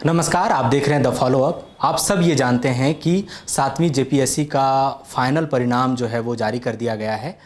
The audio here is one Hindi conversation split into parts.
नमस्कार, आप देख रहे हैं द फॉलो अप। आप सब ये जानते हैं कि 7वीं जेपीएससी का फाइनल परिणाम जो है वो जारी कर दिया गया है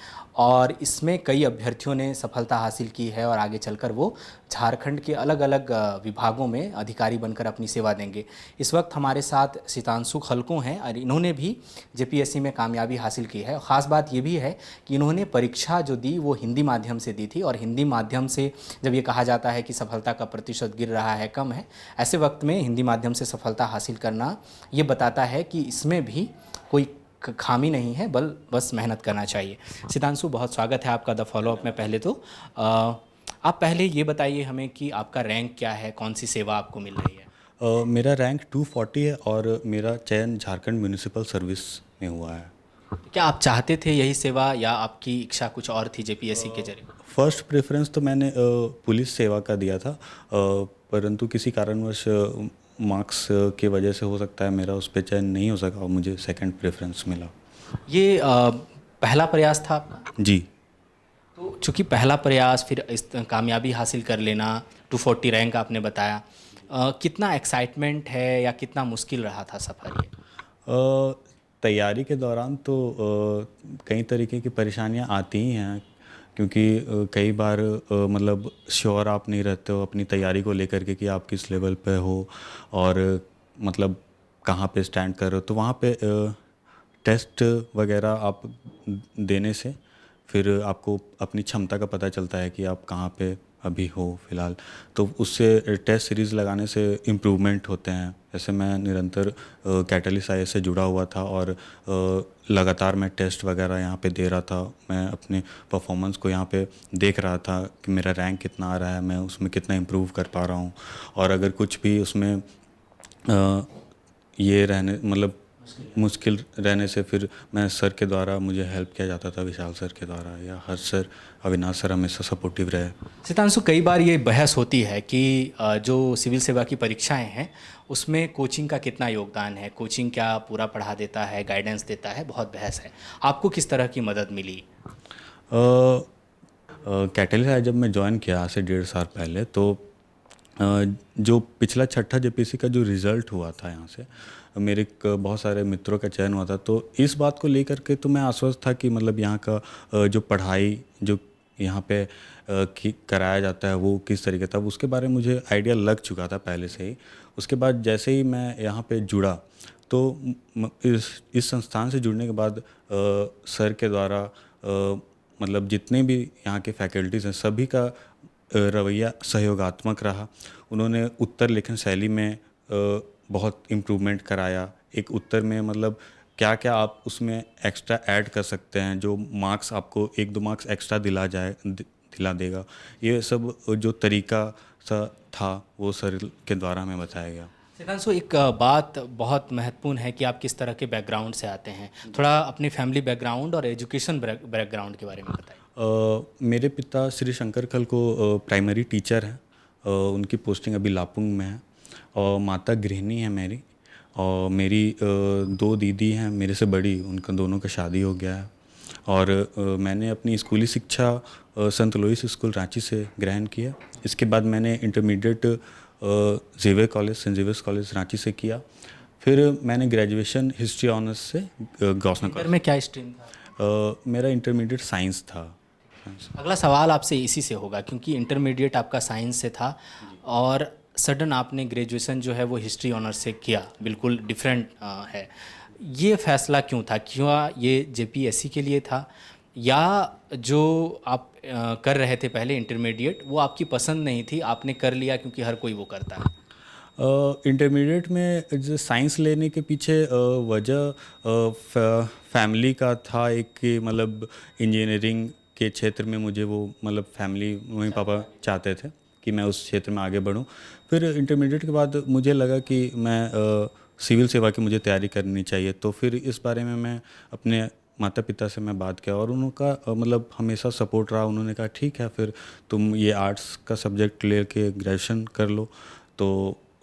और इसमें कई अभ्यर्थियों ने सफलता हासिल की है और आगे चलकर वो झारखंड के अलग अलग विभागों में अधिकारी बनकर अपनी सेवा देंगे। इस वक्त हमारे साथ सितांशु खलको हैं और इन्होंने भी जेपीएससी में कामयाबी हासिल की है। ख़ास बात ये भी है कि इन्होंने परीक्षा जो दी वो हिंदी माध्यम से दी थी और हिंदी माध्यम से जब ये कहा जाता है कि सफलता का प्रतिशत गिर रहा है, कम है, ऐसे वक्त में हिंदी माध्यम से सफलता हासिल करना ये बताता है कि इसमें भी कोई खामी नहीं है, बस मेहनत करना चाहिए। सितांशु, बहुत स्वागत है आपका द फॉलो अप में। पहले तो आप पहले ये बताइए हमें कि आपका रैंक क्या है, कौन सी सेवा आपको मिल रही है। मेरा रैंक 240 है और मेरा चयन झारखंड म्यूनिसिपल सर्विस में हुआ है। क्या आप चाहते थे यही सेवा या आपकी इच्छा कुछ और थी जेपीएससी के जरिए? फर्स्ट प्रेफरेंस तो मैंने पुलिस सेवा का दिया था, परंतु किसी कारणवश मार्क्स के वजह से हो सकता है मेरा उस पर चयन नहीं हो सका और मुझे सेकंड प्रेफरेंस मिला। ये पहला प्रयास था आपका? जी। तो चूँकि पहला प्रयास, फिर इस कामयाबी हासिल कर लेना, 240 रैंक आपने बताया, कितना एक्साइटमेंट है या कितना मुश्किल रहा था सफ़र ये? तैयारी के दौरान तो कई तरीके की परेशानियां आती ही हैं, क्योंकि कई बार मतलब श्योर आप नहीं रहते हो अपनी तैयारी को लेकर के कि आप किस लेवल पे हो और मतलब कहाँ पे स्टैंड कर रहे हो। तो वहाँ पे टेस्ट वगैरह आप देने से फिर आपको अपनी क्षमता का पता चलता है कि आप कहाँ पे अभी हो फ़िलहाल। तो उससे टेस्ट सीरीज़ लगाने से इम्प्रूवमेंट होते हैं। जैसे मैं निरंतर कैटलिस्ट आई से जुड़ा हुआ था और लगातार मैं टेस्ट वगैरह यहाँ पे दे रहा था। मैं अपने परफॉर्मेंस को यहाँ पे देख रहा था कि मेरा रैंक कितना आ रहा है, मैं उसमें कितना इम्प्रूव कर पा रहा हूँ। और अगर कुछ भी उसमें ये रहने मतलब मुश्किल रहने से फिर मैं सर के द्वारा मुझे हेल्प किया जाता था, विशाल सर के द्वारा या हर्ष सर, अविनाश सर हमेशा सपोर्टिव रहे। सितांशु, कई बार ये बहस होती है कि जो सिविल सेवा की परीक्षाएं हैं उसमें कोचिंग का कितना योगदान है, कोचिंग क्या पूरा पढ़ा देता है, गाइडेंस देता है, बहुत बहस है। आपको किस तरह की मदद मिली? कैटलिस्ट आई जब मैं ज्वाइन किया आज से 1.5 साल पहले, तो जो पिछला छठा जेपीसी का जो रिज़ल्ट हुआ था यहाँ से मेरे बहुत सारे मित्रों का चयन हुआ था। तो इस बात को लेकर के तो मैं आश्वस्त था कि मतलब यहाँ का जो पढ़ाई जो यहाँ पे कराया जाता है वो किस तरीके था, उसके बारे में मुझे आइडिया लग चुका था पहले से ही। उसके बाद जैसे ही मैं यहाँ पे जुड़ा तो इस संस्थान से जुड़ने के बाद सर के द्वारा मतलब जितने भी यहाँ के फैकल्टीज़ हैं सभी का रवैया सहयोगात्मक रहा। उन्होंने उत्तर लेखन शैली में बहुत इम्प्रूवमेंट कराया। एक उत्तर में मतलब क्या क्या आप उसमें एक्स्ट्रा ऐड कर सकते हैं जो मार्क्स आपको 1-2 मार्क्स एक्स्ट्रा दिला देगा। ये सब जो तरीका सा था वो सर के द्वारा हमें बताया गया। सितांशु, एक बात बहुत महत्वपूर्ण है कि आप किस तरह के बैकग्राउंड से आते हैं। थोड़ा अपनी फैमिली बैकग्राउंड और एजुकेशन बैकग्राउंड के बारे में बताइए। मेरे पिता श्री शंकर खल को प्राइमरी टीचर हैं। उनकी पोस्टिंग अभी लापुंग में है। और माता गृहिणी है मेरी। और मेरी 2 दीदी हैं मेरे से बड़ी, उनका दोनों का शादी हो गया है। और मैंने अपनी स्कूली शिक्षा संत लोइस स्कूल रांची से ग्रहण किया। इसके बाद मैंने intermediate Xavier college, Saint Xavier's college Ranchi से किया। फिर मैंने ग्रेजुएशन हिस्ट्री ऑनर्स से गौसना कॉलेज में। क्या स्ट्रीम था? मेरा इंटरमीडिएट साइंस था। अगला सवाल आपसे इसी से होगा, क्योंकि इंटरमीडिएट आपका साइंस से था और सडन आपने ग्रेजुएशन जो है वो हिस्ट्री ऑनर्स से किया, बिल्कुल डिफरेंट है। ये फैसला क्यों था? क्यों ये जेपीएससी के लिए था या जो आप कर रहे थे पहले इंटरमीडिएट वो आपकी पसंद नहीं थी, आपने कर लिया क्योंकि हर कोई वो करता है? इंटरमीडिएट में जो साइंस लेने के पीछे वजह फैमिली का था एक कि मतलब इंजीनियरिंग के क्षेत्र में मुझे वो मतलब फैमिली मम्मी पापा चाहते थे कि मैं उस क्षेत्र में आगे बढ़ूं। फिर इंटरमीडिएट के बाद मुझे लगा कि मैं सिविल सेवा की मुझे तैयारी करनी चाहिए। तो फिर इस बारे में मैं अपने माता पिता से मैं बात किया और उनका मतलब हमेशा सपोर्ट रहा। उन्होंने कहा ठीक है फिर तुम ये आर्ट्स का सब्जेक्ट ले के ग्रेजुएशन कर लो। तो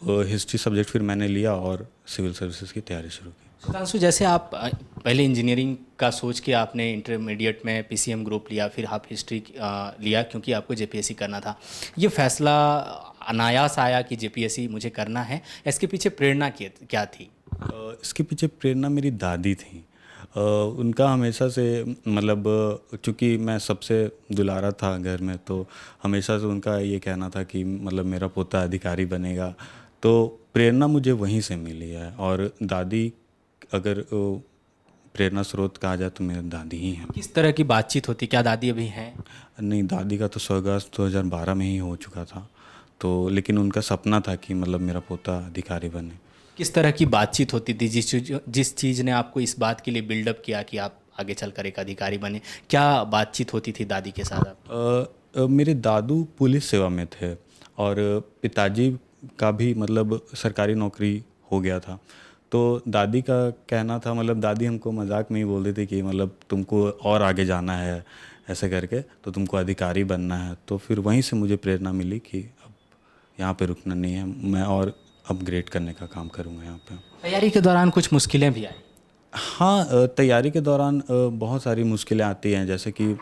हिस्ट्री सब्जेक्ट फिर मैंने लिया और सिविल सर्विसेज की तैयारी शुरू की। सुधांशु, जैसे आप पहले इंजीनियरिंग का सोच के आपने इंटरमीडिएट में पीसीएम ग्रुप लिया, फिर आप हिस्ट्री लिया क्योंकि आपको जेपीएससी करना था। ये फैसला अनायास आया कि जेपीएससी मुझे करना है? इसके पीछे प्रेरणा क्या थी? इसके पीछे प्रेरणा मेरी दादी थी। उनका हमेशा से मतलब चूँकि मैं सबसे दुलारा था घर में, तो हमेशा से उनका ये कहना था कि मतलब मेरा पोता अधिकारी बनेगा। तो प्रेरणा मुझे वहीं से मिली है। और दादी, अगर प्रेरणा स्रोत कहा जाए तो मेरी दादी ही हैं। किस तरह की बातचीत होती, क्या दादी अभी हैं? नहीं, दादी का तो स्वर्गवास 2012 में ही हो चुका था। तो लेकिन उनका सपना था कि मतलब मेरा पोता अधिकारी बने। किस तरह की बातचीत होती थी जिस चीज़ ने आपको इस बात के लिए बिल्डअप किया कि आप आगे चलकर एक अधिकारी बने? क्या बातचीत होती थी दादी के साथ आप? मेरे दादू पुलिस सेवा में थे और पिताजी का भी मतलब सरकारी नौकरी हो गया था। तो दादी का कहना था, मतलब दादी हमको मजाक में ही बोल देती कि मतलब तुमको और आगे जाना है ऐसे करके, तो तुमको अधिकारी बनना है। तो फिर वहीं से मुझे प्रेरणा मिली कि अब यहाँ पे रुकना नहीं है, मैं और अपग्रेड करने का काम करूँगा यहाँ पे। तैयारी के दौरान कुछ मुश्किलें भी आई? हाँ, तैयारी के दौरान बहुत सारी मुश्किलें आती हैं, जैसे कि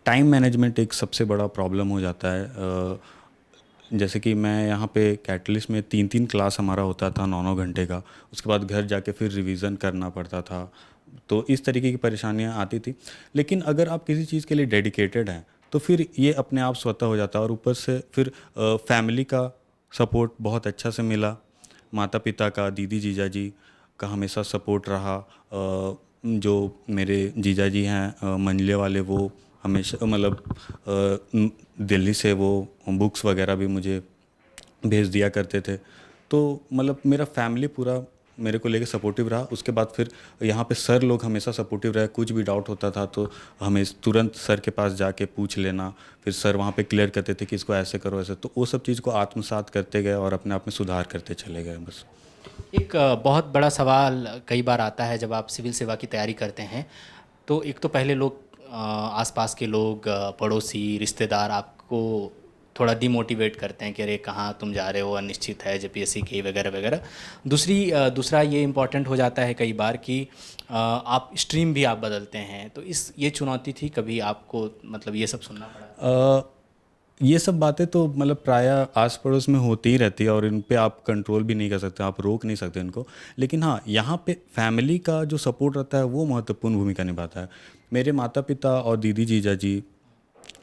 टाइम मैनेजमेंट एक सबसे बड़ा प्रॉब्लम हो जाता है। जैसे कि मैं यहाँ पे कैटलिस्ट में 3-3 क्लास हमारा होता था 9-9 घंटे का, उसके बाद घर जाके फिर रिवीजन करना पड़ता था। तो इस तरीके की परेशानियाँ आती थी। लेकिन अगर आप किसी चीज़ के लिए डेडिकेटेड हैं तो फिर ये अपने आप स्वतः हो जाता है। और ऊपर से फिर फैमिली का सपोर्ट बहुत अच्छा से मिला। माता पिता का, दीदी जीजा जी का हमेशा सपोर्ट रहा। जो मेरे जीजा जी हैं मंझले वाले, वो हमेशा मतलब दिल्ली से वो बुक्स वगैरह भी मुझे भेज दिया करते थे। तो मतलब मेरा फैमिली पूरा मेरे को लेके सपोर्टिव रहा। उसके बाद फिर यहाँ पे सर लोग हमेशा सपोर्टिव रहे। कुछ भी डाउट होता था तो हमें तुरंत सर के पास जाके पूछ लेना, फिर सर वहाँ पे क्लियर करते थे कि इसको ऐसे करो ऐसे। तो वो सब चीज़ को आत्मसात करते गए और अपने आप में सुधार करते चले गए बस। एक बहुत बड़ा सवाल कई बार आता है जब आप सिविल सेवा की तैयारी करते हैं, तो एक तो पहले लोग आसपास के लोग, पड़ोसी, रिश्तेदार आपको थोड़ा डिमोटिवेट करते हैं कि अरे कहाँ तुम जा रहे हो, अनिश्चित है जेपीएससी की वगैरह वगैरह। दूसरा ये इम्पोर्टेंट हो जाता है कई बार कि आप स्ट्रीम भी आप बदलते हैं, तो ये चुनौती थी कभी आपको, मतलब ये सब सुनना पड़ा? ये सब बातें तो मतलब प्रायः आस पड़ोस में होती ही रहती है और इन पे आप कंट्रोल भी नहीं कर सकते, आप रोक नहीं सकते इनको। लेकिन हाँ, यहाँ पे फैमिली का जो सपोर्ट रहता है वो महत्वपूर्ण भूमिका निभाता है। मेरे माता पिता और दीदी जीजा जी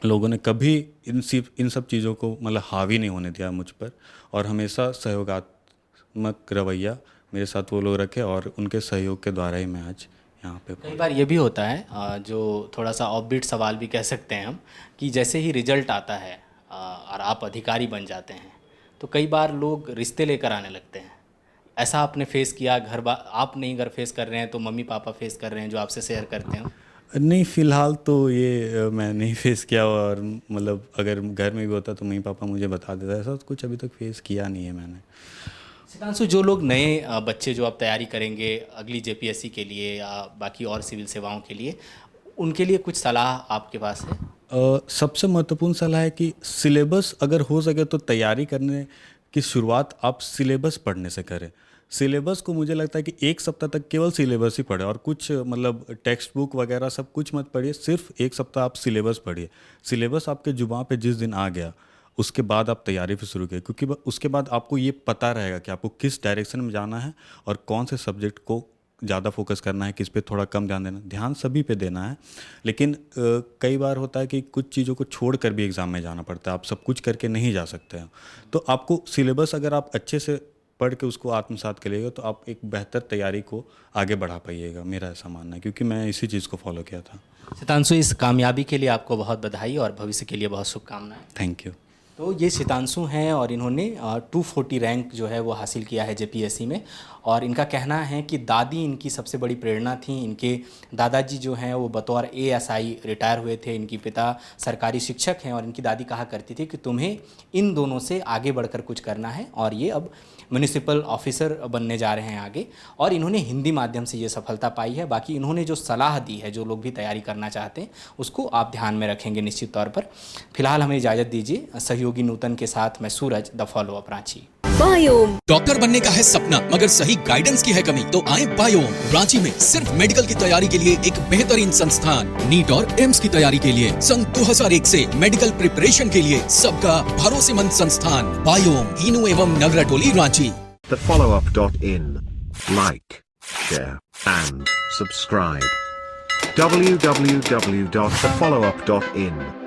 लोगों ने कभी इन सब चीज़ों को मतलब हावी नहीं होने दिया मुझ पर, और हमेशा सहयोगात्मक रवैया मेरे साथ वो लोग रखे, और उनके सहयोग के द्वारा ही मैं आज यहाँ पे। कई बार ये भी होता है जो थोड़ा सा ऑफबीट सवाल भी कह सकते हैं हम, कि जैसे ही रिजल्ट आता है और आप अधिकारी बन जाते हैं, तो कई बार लोग रिश्ते लेकर आने लगते हैं। ऐसा आपने फेस किया? आप नहीं अगर फेस कर रहे हैं तो मम्मी पापा फेस कर रहे हैं जो आपसे शेयर करते हैं? नहीं, फ़िलहाल तो ये मैं नहीं फेस किया। और मतलब अगर घर में भी होता तो मम्मी पापा मुझे बता देता। ऐसा तो कुछ अभी तक फेस किया नहीं है मैंने। सिद्धांशु, जो लोग नए बच्चे जो आप तैयारी करेंगे अगली जेपीएससी के लिए या बाकी और सिविल सेवाओं के लिए, उनके लिए कुछ सलाह आपके पास है? सबसे महत्वपूर्ण सलाह है कि सिलेबस अगर हो सके तो तैयारी करने की शुरुआत आप सिलेबस पढ़ने से करें। सिलेबस को मुझे लगता है कि 1 सप्ताह तक केवल सिलेबस ही पढ़ें और कुछ मतलब टेक्स्ट बुक वगैरह सब कुछ मत पढ़िए। सिर्फ 1 सप्ताह आप सिलेबस पढ़िए। सिलेबस आपके जुबान पे जिस दिन आ गया उसके बाद आप तैयारी फिर शुरू कीजिए, क्योंकि उसके बाद आपको ये पता रहेगा कि आपको किस डायरेक्शन में जाना है और कौन से सब्जेक्ट को ज़्यादा फोकस करना है, किस पे थोड़ा कम ध्यान देना। ध्यान सभी पे देना है, लेकिन कई बार होता है कि कुछ चीज़ों को छोड़ कर भी एग्ज़ाम में जाना पड़ता है। आप सब कुछ करके नहीं जा सकते हैं। तो आपको सिलेबस अगर आप अच्छे से पढ़ के उसको आत्मसात करिएगा तो आप एक बेहतर तैयारी को आगे बढ़ा पाइएगा। मेरा ऐसा मानना है, क्योंकि मैं इसी चीज़ को फॉलो किया था। सितांशु, इस कामयाबी के लिए आपको बहुत बधाई और भविष्य के लिए बहुत शुभकामनाएं। Thank you. तो ये सितांशु हैं और इन्होंने 240 रैंक जो है वो हासिल किया है जेपीएससी में। और इनका कहना है कि दादी इनकी सबसे बड़ी प्रेरणा थी। इनके दादाजी जो हैं वो बतौर एएसआई रिटायर हुए थे। इनकी पिता सरकारी शिक्षक हैं और इनकी दादी कहा करती थी कि तुम्हें इन दोनों से आगे बढ़कर कुछ करना है। और ये अब म्यूनिसिपल ऑफिसर बनने जा रहे हैं आगे, और इन्होंने हिंदी माध्यम से ये सफलता पाई है। बाकी इन्होंने जो सलाह दी है जो लोग भी तैयारी करना चाहते हैं उसको आप ध्यान में रखेंगे निश्चित तौर पर। फिलहाल हमें इजाज़त दीजिए। सहयोगी नूतन के साथ मैं Suraj, the follow up Ranchi. Biome. Doctor बनने का है सपना मगर सही गाइडेंस की है कमी, तो आए बायोम। रांची में सिर्फ मेडिकल की तैयारी के लिए एक बेहतरीन संस्थान, नीट और एम्स की तैयारी के लिए सन 2001 से मेडिकल प्रिपरेशन के लिए सबका भरोसेमंद संस्थान बायोम, हीनू एवं नगरा टोली, Ranchi. thefollowup.in. Like, share, and subscribe. www.thefollowup.in